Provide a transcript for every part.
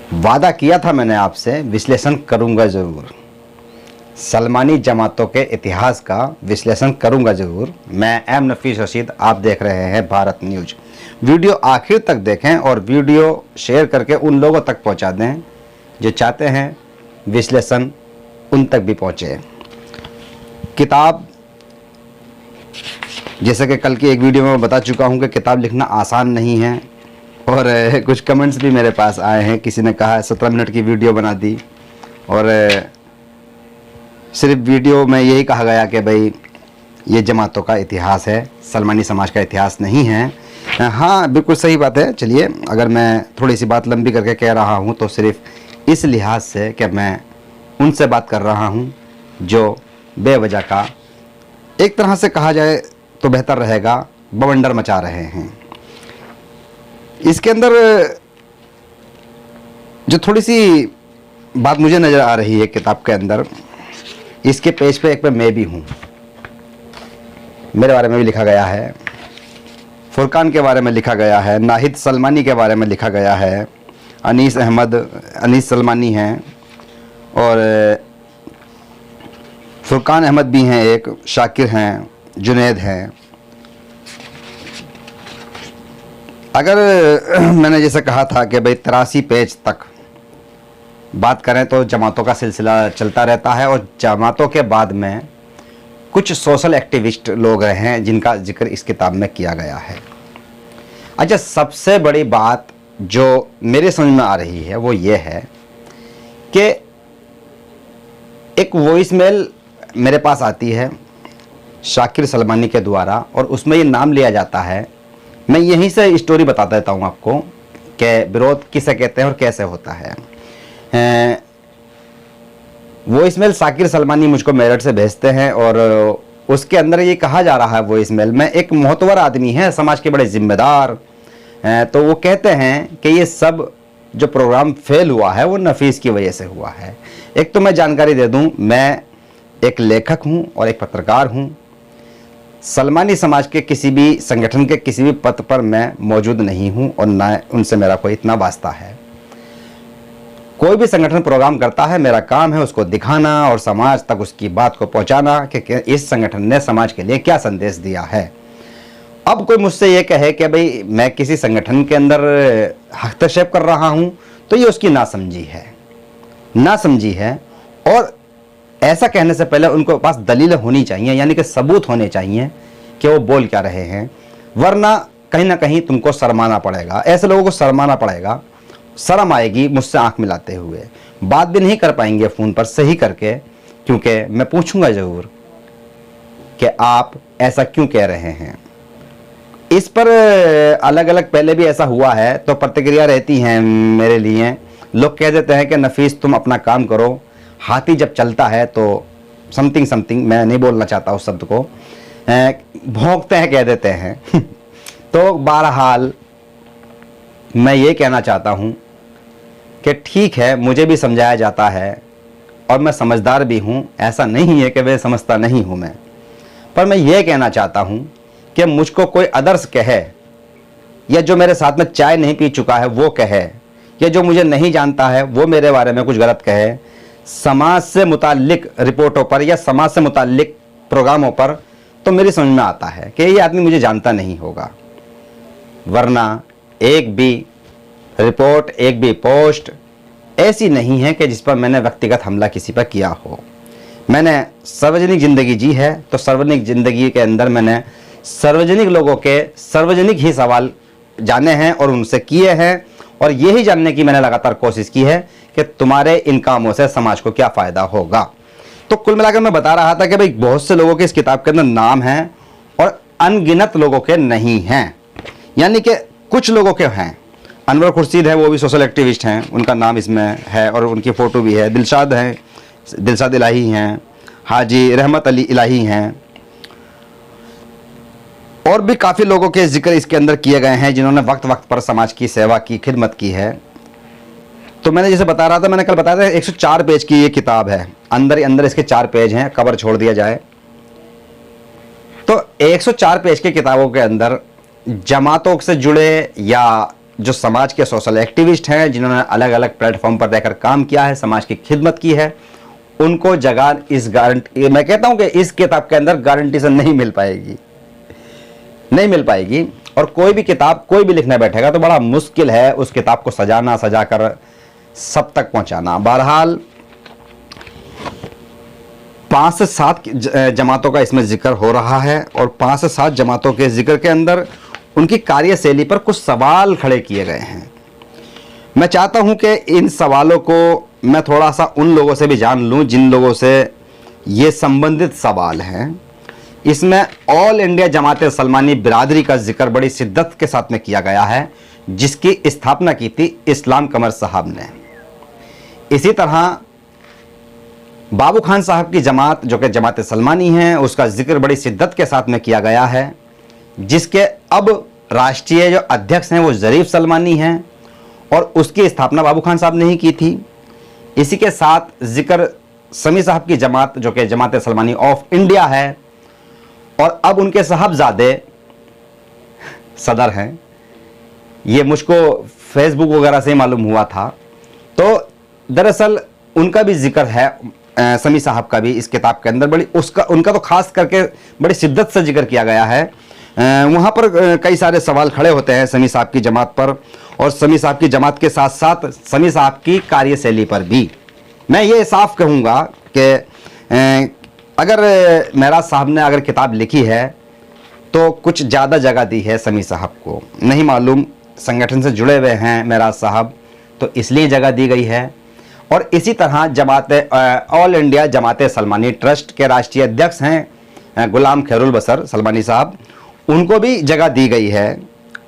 वादा किया था मैंने आपसे, विश्लेषण करूंगा ज़रूर। सलमानी जमातों के इतिहास का विश्लेषण करूंगा ज़रूर। मैं एम नफीस रशीद, आप देख रहे हैं भारत न्यूज। वीडियो आखिर तक देखें और वीडियो शेयर करके उन लोगों तक पहुंचा दें जो चाहते हैं विश्लेषण उन तक भी पहुंचे। किताब, जैसे कि कल की एक वीडियो में बता चुका हूं कि किताब लिखना आसान नहीं है, और कुछ कमेंट्स भी मेरे पास आए हैं। किसी ने कहा 17 मिनट की वीडियो बना दी, और सिर्फ वीडियो में यही कहा गया कि भाई ये जमातों का इतिहास है, सलमानी समाज का इतिहास नहीं है। हाँ, बिल्कुल सही बात है। चलिए, अगर मैं थोड़ी सी बात लंबी करके कह रहा हूँ तो सिर्फ इस लिहाज से कि मैं उनसे बात कर रहा हूँ जो बेवजह का, एक तरह से कहा जाए तो बेहतर रहेगा, बवंडर मचा रहे हैं। इसके अंदर जो थोड़ी सी बात मुझे नज़र आ रही है किताब के अंदर, इसके पेज पे एक पे मैं भी हूँ, मेरे बारे में भी लिखा गया है, फुरकान के बारे में लिखा गया है, नाहिद सलमानी के बारे में लिखा गया है, अनीस सलमानी हैं, और फुरकान अहमद भी हैं, एक शाकिर हैं, जुनैद हैं। अगर मैंने जैसे कहा था कि भाई 83 पेज तक बात करें तो जमातों का सिलसिला चलता रहता है, और जमातों के बाद में कुछ सोशल एक्टिविस्ट लोग रहे हैं जिनका जिक्र इस किताब में किया गया है। अच्छा, सबसे बड़ी बात जो मेरे समझ में आ रही है वो ये है कि एक वॉइस मेल मेरे पास आती है शाकिर सलमानी के द्वारा, और उसमें ये नाम लिया जाता है। मैं यहीं से स्टोरी बता देता हूँ आपको कि विरोध किसे कहते हैं और कैसे होता है। वॉइस मेल शाकिर सलमानी मुझको मेरठ से भेजते हैं, और उसके अंदर ये कहा जा रहा है वॉइस मेल में, एक मोहतवर आदमी है, समाज के बड़े जिम्मेदार, तो वो कहते हैं कि ये सब जो प्रोग्राम फेल हुआ है वो नफीस की वजह से हुआ है। एक तो मैं जानकारी दे दूं, मैं एक लेखक हूं और एक पत्रकार हूं। सलमानी समाज के किसी भी संगठन के किसी भी पद पर मैं मौजूद नहीं हूं, और ना उनसे मेरा कोई इतना वास्ता है। कोई भी संगठन प्रोग्राम करता है, मेरा काम है उसको दिखाना और समाज तक उसकी बात को पहुंचाना कि इस संगठन ने समाज के लिए क्या संदेश दिया है। अब कोई मुझसे ये कहे कि भाई मैं किसी संगठन के अंदर हस्तक्षेप कर रहा हूं, तो ये उसकी नासमझी है। और ऐसा कहने से पहले उनको पास दलीलें होनी चाहिए, यानी कि सबूत होने चाहिए कि वो बोल क्या रहे हैं, वरना कहीं ना कहीं तुमको शर्माना पड़ेगा। ऐसे लोगों को शर्माना पड़ेगा, शर्म आएगी मुझसे आंख मिलाते हुए। बात भी नहीं कर पाएंगे फ़ोन पर सही करके, क्योंकि मैं पूछूंगा ज़रूर कि आप ऐसा क्यों कह रहे हैं। इस पर अलग अलग पहले भी ऐसा हुआ है, तो प्रतिक्रिया रहती हैं मेरे लिए। लोग कह देते हैं कि नफीस तुम अपना काम करो, हाथी जब चलता है तो समथिंग, मैं नहीं बोलना चाहता उस शब्द को, भौंकते हैं कह देते हैं। तो बहरहाल मैं ये कहना चाहता हूँ कि ठीक है, मुझे भी समझाया जाता है और मैं समझदार भी हूँ, ऐसा नहीं है कि मैं समझता नहीं हूँ मैं। पर मैं ये कहना चाहता हूँ कि मुझको कोई अदर्स कहे, या जो मेरे साथ में चाय नहीं पी चुका है वो कहे, या जो मुझे नहीं जानता है वो मेरे बारे में कुछ गलत कहे, समाज से मुताल्लिक रिपोर्टों पर या समाज से मुताल्लिक प्रोग्रामों पर, तो मेरी समझ में आता है कि ये आदमी मुझे जानता नहीं होगा। वरना एक भी रिपोर्ट, एक भी पोस्ट ऐसी नहीं है कि जिस पर मैंने व्यक्तिगत हमला किसी पर किया हो। मैंने सार्वजनिक ज़िंदगी जी है, तो सार्वजनिक ज़िंदगी के अंदर मैंने सार्वजनिक लोगों के सार्वजनिक ही सवाल जाने हैं और उनसे किए हैं, और यही जानने की मैंने लगातार कोशिश की है कि तुम्हारे इन कामों से समाज को क्या फ़ायदा होगा। तो कुल मिलाकर मैं बता रहा था कि भाई बहुत से लोगों के इस किताब के अंदर नाम हैं और अनगिनत लोगों के नहीं हैं, यानी कि कुछ लोगों के हैं। अनवर खुर्शीद है, वो भी सोशल एक्टिविस्ट हैं, उनका नाम इसमें है और उनकी फ़ोटो भी है। दिलशाद हैं, दिलशाद इलाही हैं, हाजी रहमत अली इलाही हैं, और भी काफ़ी लोगों के जिक्र इसके अंदर किए गए हैं जिन्होंने वक्त वक्त पर समाज की सेवा की, खिदमत की है। तो मैंने जैसे बता रहा था, मैंने कल बताया था 104 पेज की ये किताब है, अंदर ही अंदर इसके 4 पेज हैं, कवर छोड़ दिया जाए तो 104 पेज की किताबों के अंदर जमातों से जुड़े या जो समाज के सोशल एक्टिविस्ट हैं, जिन्होंने अलग अलग प्लेटफॉर्म पर रहकर काम किया है, समाज की खिदमत की है, उनको जगह इस गारंटी, मैं कहता हूं कि इस किताब के अंदर गारंटी से नहीं मिल पाएगी, नहीं मिल पाएगी। और कोई भी किताब कोई भी लिखने बैठेगा तो बड़ा मुश्किल है उस किताब को सजाना, सजाकर सब तक पहुंचाना। बहरहाल 5 से 7 जमातों का इसमें जिक्र हो रहा है और 5 से 7 जमातों के जिक्र के अंदर उनकी कार्यशैली पर कुछ सवाल खड़े किए गए हैं। मैं चाहता हूं कि इन सवालों को मैं थोड़ा सा उन लोगों से भी जान लूं जिन लोगों से ये संबंधित सवाल हैं। इसमें ऑल इंडिया जमात सलमानी बिरादरी का जिक्र बड़ी शिद्दत के साथ में किया गया है, जिसकी स्थापना की थी इस्लाम कमर साहब ने। इसी तरह बाबू खान साहब की जमात, जो कि जमात सलमानी है, उसका जिक्र बड़ी शिद्दत के साथ में किया गया है, जिसके अब राष्ट्रीय जो अध्यक्ष हैं वो ज़रीफ सलमानी हैं और उसकी स्थापना बाबू खान साहब ने ही की थी। इसी के साथ जिक्र समी साहब की जमात, जो कि जमात सलमानी ऑफ इंडिया है, और अब उनके साहबजादे सदर हैं। ये मुझको फेसबुक वगैरह से मालूम हुआ था। तो दरअसल उनका भी जिक्र है, समी साहब का भी इस किताब के अंदर उनका तो खास करके बड़ी शिद्दत से जिक्र किया गया है। वहाँ पर कई सारे सवाल खड़े होते हैं समी साहब की जमात पर, और समी साहब की जमात के साथ साथ समी साहब की कार्यशैली पर भी। मैं ये साफ कहूँगा कि अगर महराज साहब ने अगर किताब लिखी है तो कुछ ज़्यादा जगह दी है समी साहब को। नहीं मालूम, संगठन से जुड़े हुए हैं महराज साहब, तो इसलिए जगह दी गई है। और इसी तरह जमात ऑल इंडिया जमात सलमानी ट्रस्ट के राष्ट्रीय अध्यक्ष हैं गुलाम खैरुल बसर सलमानी साहब, उनको भी जगह दी गई है।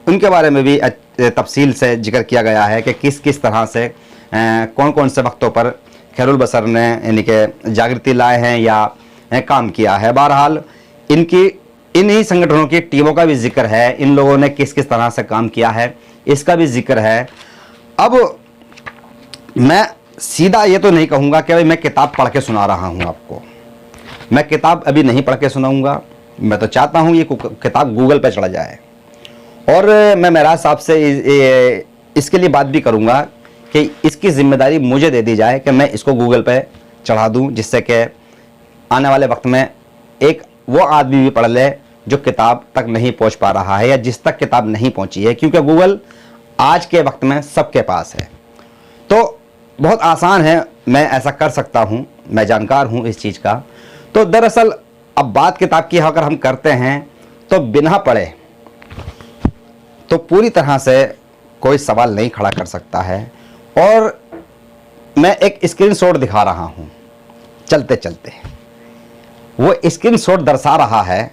उनके बारे में भी तफसील से जिक्र किया गया है कि किस किस तरह से कौन कौन से वक्तों पर खैरुल बसर ने यानी कि जागृति लाए हैं या काम किया है। बहरहाल इन्हीं संगठनों की टीमों का भी जिक्र है, इन लोगों ने किस किस तरह से काम किया है इसका भी जिक्र है। अब मैं सीधा ये तो नहीं कहूँगा कि भाई मैं किताब पढ़ के सुना रहा हूँ आपको, मैं किताब अभी नहीं पढ़ के सुनाऊँगा। मैं तो चाहता हूँ ये किताब गूगल पे चढ़ा जाए, और मैं महराज साहब से इसके लिए बात भी करूँगा कि इसकी जिम्मेदारी मुझे दे दी जाए कि मैं इसको गूगल पे चढ़ा दूँ, जिससे कि आने वाले वक्त में एक वो आदमी भी पढ़ ले जो किताब तक नहीं पहुँच पा रहा है या जिस तक किताब नहीं पहुँची है, क्योंकि गूगल आज के वक्त में सबके पास है। तो बहुत आसान है, मैं ऐसा कर सकता हूँ, मैं जानकार हूँ इस चीज़ का। तो दरअसल अब बात किताब की अगर हम करते हैं तो बिना पढ़े तो पूरी तरह से कोई सवाल नहीं खड़ा कर सकता है। और मैं एक स्क्रीनशॉट दिखा रहा हूँ चलते चलते, वो स्क्रीनशॉट दर्शा रहा है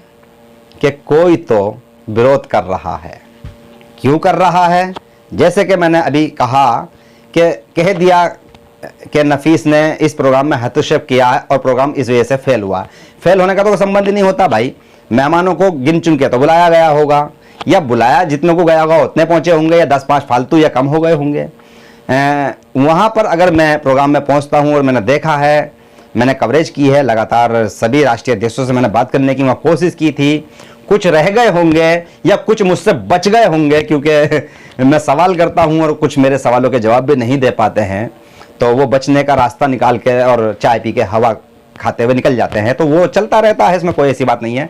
कि कोई तो विरोध कर रहा है। क्यों कर रहा है? जैसे कि मैंने अभी कहा कि कह दिया कि नफीस ने इस प्रोग्राम में हस्तक्षेप किया है और प्रोग्राम इस वजह से फेल हुआ। फेल होने का तो संबंध नहीं होता भाई, मेहमानों को गिन चुन के तो बुलाया गया होगा, या बुलाया जितनों को गया होगा उतने पहुंचे होंगे, या 10-5 फालतू या कम हो गए होंगे। वहाँ पर अगर मैं प्रोग्राम में पहुँचता हूँ और मैंने देखा है, मैंने कवरेज की है, लगातार सभी राष्ट्रीय अध्यक्षों से मैंने बात करने की वहाँ कोशिश की थी, कुछ रह गए होंगे या कुछ मुझसे बच गए होंगे, क्योंकि मैं सवाल करता हूँ और कुछ मेरे सवालों के जवाब भी नहीं दे पाते हैं, तो वो बचने का रास्ता निकाल के और चाय पी के हवा खाते हुए निकल जाते हैं। तो वो चलता रहता है, इसमें कोई ऐसी बात नहीं है।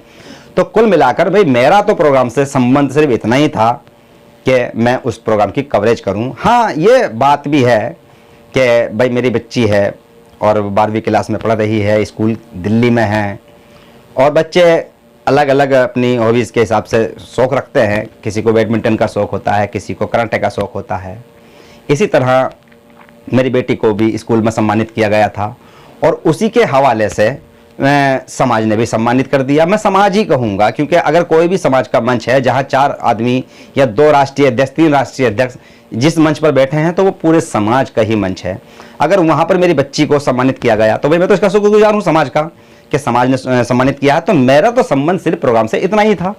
तो कुल मिलाकर भाई मेरा तो प्रोग्राम से संबंध सिर्फ इतना ही था कि मैं उस प्रोग्राम की कवरेज करूं। हाँ, ये बात भी है कि भाई मेरी बच्ची है और 12वीं क्लास में पढ़ रही है, स्कूल दिल्ली में है, और बच्चे अलग अलग अपनी हॉबीज़ के हिसाब से शौक़ रखते हैं। किसी को बैडमिंटन का शौक़ होता है, किसी को कराटे का शौक़ होता है। इसी तरह मेरी बेटी को भी स्कूल में सम्मानित किया गया था, और उसी के हवाले से समाज ने भी सम्मानित कर दिया। मैं समाज ही कहूँगा, क्योंकि अगर कोई भी समाज का मंच है जहाँ 4 आदमी या 2 राष्ट्रीय अध्यक्ष, 3 राष्ट्रीय अध्यक्ष जिस मंच पर बैठे हैं, तो वो पूरे समाज का ही मंच है। अगर वहाँ पर मेरी बच्ची को सम्मानित किया गया तो भाई मैं तो इसका शुक्रगुजार हूँ समाज का कि समाज ने सम्मानित किया है। तो मेरा तो संबंध सिर्फ प्रोग्राम से इतना ही था।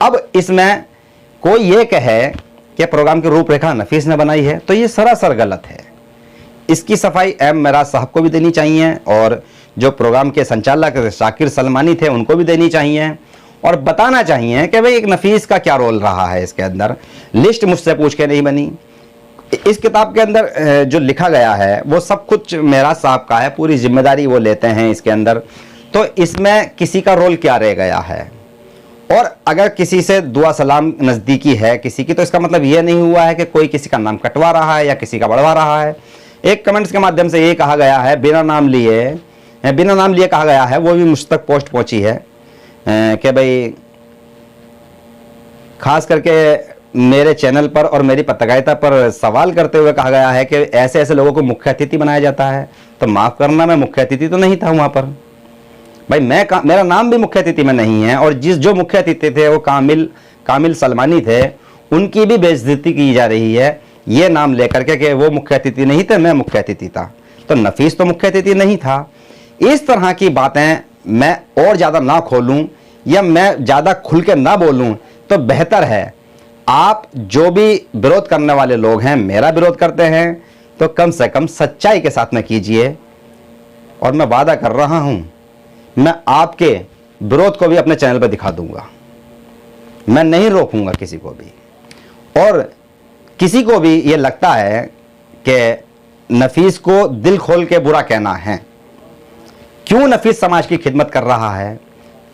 अब इसमें कोई ये कहे कि प्रोग्राम की रूपरेखा नफीस ने बनाई है, तो ये सरासर गलत है। इसकी सफाई महराज साहब को भी देनी चाहिए, और जो प्रोग्राम के संचालक शाकिर सलमानी थे उनको भी देनी चाहिए, और बताना चाहिए कि भाई एक नफीस का क्या रोल रहा है इसके अंदर। लिस्ट मुझसे पूछ के नहीं बनी। इस किताब के अंदर जो लिखा गया है वो सब कुछ मेरा साहब का है, पूरी जिम्मेदारी वो लेते हैं इसके अंदर। तो इसमें किसी का रोल क्या रह गया है? और अगर किसी से दुआ सलाम नज़दीकी है किसी की, तो इसका मतलब ये नहीं हुआ है कि कोई किसी का नाम कटवा रहा है या किसी का बढ़वा रहा है। एक कमेंट्स के माध्यम से ये कहा गया है, बिना नाम लिए कहा गया है, वो भी मुझ तक पोस्ट पहुंची है कि भाई खास करके मेरे चैनल पर और मेरी पत्रकारिता पर सवाल करते हुए कहा गया है कि ऐसे ऐसे लोगों को मुख्य अतिथि बनाया जाता है। तो माफ़ करना, मैं मुख्य अतिथि तो नहीं था वहाँ पर भाई। मेरा नाम भी मुख्य अतिथि में नहीं है। और जो मुख्य अतिथि थे वो कामिल सलमानी थे, उनकी भी बेइज्जती की जा रही है ये नाम लेकर के कि वो मुख्य अतिथि नहीं थे, मैं मुख्य अतिथि था। तो नफीस तो मुख्य अतिथि नहीं था। इस तरह की बातें मैं और ज़्यादा ना खोलूँ या मैं ज़्यादा खुल के ना बोलूँ तो बेहतर है। आप जो भी विरोध करने वाले लोग हैं, मेरा विरोध करते हैं, तो कम से कम सच्चाई के साथ में कीजिए। और मैं वादा कर रहा हूं, मैं आपके विरोध को भी अपने चैनल पर दिखा दूंगा। मैं नहीं रोकूंगा किसी को भी। और किसी को भी ये लगता है कि नफीस को दिल खोल के बुरा कहना है, क्यों नफीस समाज की खिदमत कर रहा है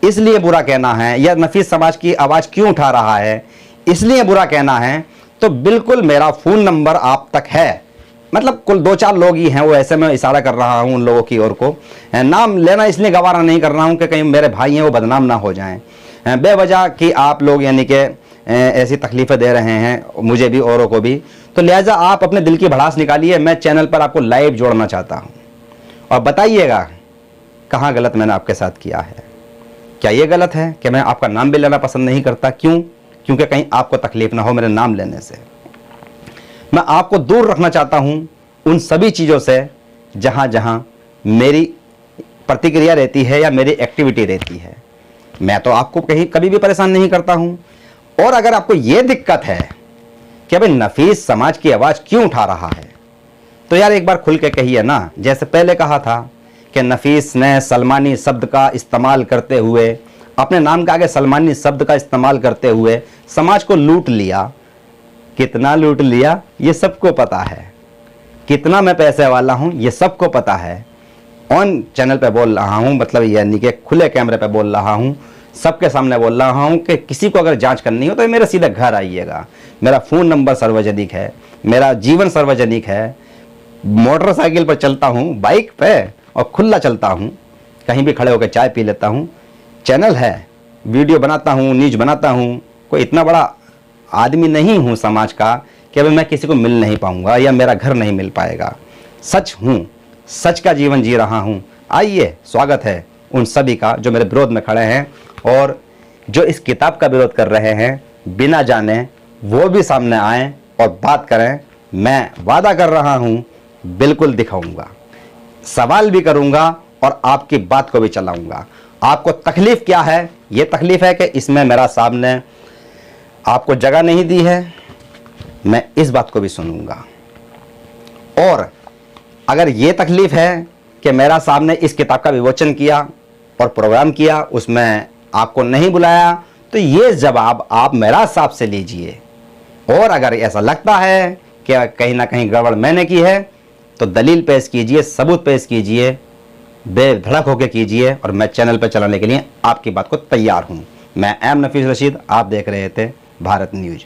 इसलिए बुरा कहना है, या नफीस समाज की आवाज़ क्यों उठा रहा है इसलिए बुरा कहना है, तो बिल्कुल मेरा फ़ोन नंबर आप तक है। मतलब कुल 2-4 लोग ही हैं, वो ऐसे में इशारा कर रहा हूं उन लोगों की ओर को। नाम लेना इसलिए गवारा नहीं कर रहा हूं कि कहीं मेरे भाई हैं वो बदनाम ना हो जाएं बेवजह कि आप लोग यानी कि ऐसी तकलीफ़ें दे रहे हैं मुझे भी औरों को भी। तो लिहाजा आप अपने दिल की भड़ास निकालिए। मैं चैनल पर आपको लाइव जोड़ना चाहता हूँ और बताइएगा कहाँ गलत मैंने आपके साथ किया है। क्या ये गलत है कि मैं आपका नाम भी लेना पसंद नहीं करता? क्यों? क्योंकि कहीं आपको तकलीफ ना हो मेरे नाम लेने से। मैं आपको दूर रखना चाहता हूं उन सभी चीज़ों से जहां जहां मेरी प्रतिक्रिया रहती है या मेरी एक्टिविटी रहती है। मैं तो आपको कभी भी परेशान नहीं करता हूं। और अगर आपको यह दिक्कत है कि भाई नफीस समाज की आवाज़ क्यों उठा रहा है, तो यार एक बार खुल के कहिए ना। जैसे पहले कहा था कि नफीस ने सलमानी शब्द का इस्तेमाल करते हुए, अपने नाम के आगे सलमानी शब्द का इस्तेमाल करते हुए समाज को लूट लिया। कितना लूट लिया ये सबको पता है। कितना मैं पैसे वाला हूं ये सबको पता है। ऑन चैनल पे बोल रहा हूं, मतलब यानी कि खुले कैमरे पे बोल रहा हूं, सबके सामने बोल रहा हूं कि किसी को अगर जांच करनी हो तो मेरे सीधे घर आइएगा। मेरा फ़ोन नंबर सार्वजनिक है, मेरा जीवन सार्वजनिक है। मोटरसाइकिल पर चलता हूँ, बाइक पे, और खुला चलता हूँ, कहीं भी खड़े होकर चाय पी लेता हूँ। चैनल है, वीडियो बनाता हूँ, न्यूज बनाता हूँ। कोई इतना बड़ा आदमी नहीं हूँ समाज का कि अभी मैं किसी को मिल नहीं पाऊँगा या मेरा घर नहीं मिल पाएगा। सच हूँ, सच का जीवन जी रहा हूँ। आइए, स्वागत है उन सभी का जो मेरे विरोध में खड़े हैं और जो इस किताब का विरोध कर रहे हैं बिना जाने, वो भी सामने आएँ और बात करें। मैं वादा कर रहा हूँ बिल्कुल दिखाऊँगा, सवाल भी करूँगा और आपकी बात को भी चलाऊँगा। आपको तकलीफ़ क्या है? ये तकलीफ़ है कि इसमें मेरा साहब ने आपको जगह नहीं दी है। मैं इस बात को भी सुनूंगा। और अगर ये तकलीफ़ है कि मेरा साहब ने इस किताब का विमोचन किया और प्रोग्राम किया, उसमें आपको नहीं बुलाया, तो ये जवाब आप मेरा साहब से लीजिए। और अगर ऐसा लगता है कि कहीं ना कहीं गड़बड़ मैंने की है, तो दलील पेश कीजिए, सबूत पेश कीजिए, बेधड़क होकर कीजिए, और मैं चैनल पर चलाने के लिए आपकी बात को तैयार हूँ। मैं एम नफीस रशीद, आप देख रहे थे भारत न्यूज़।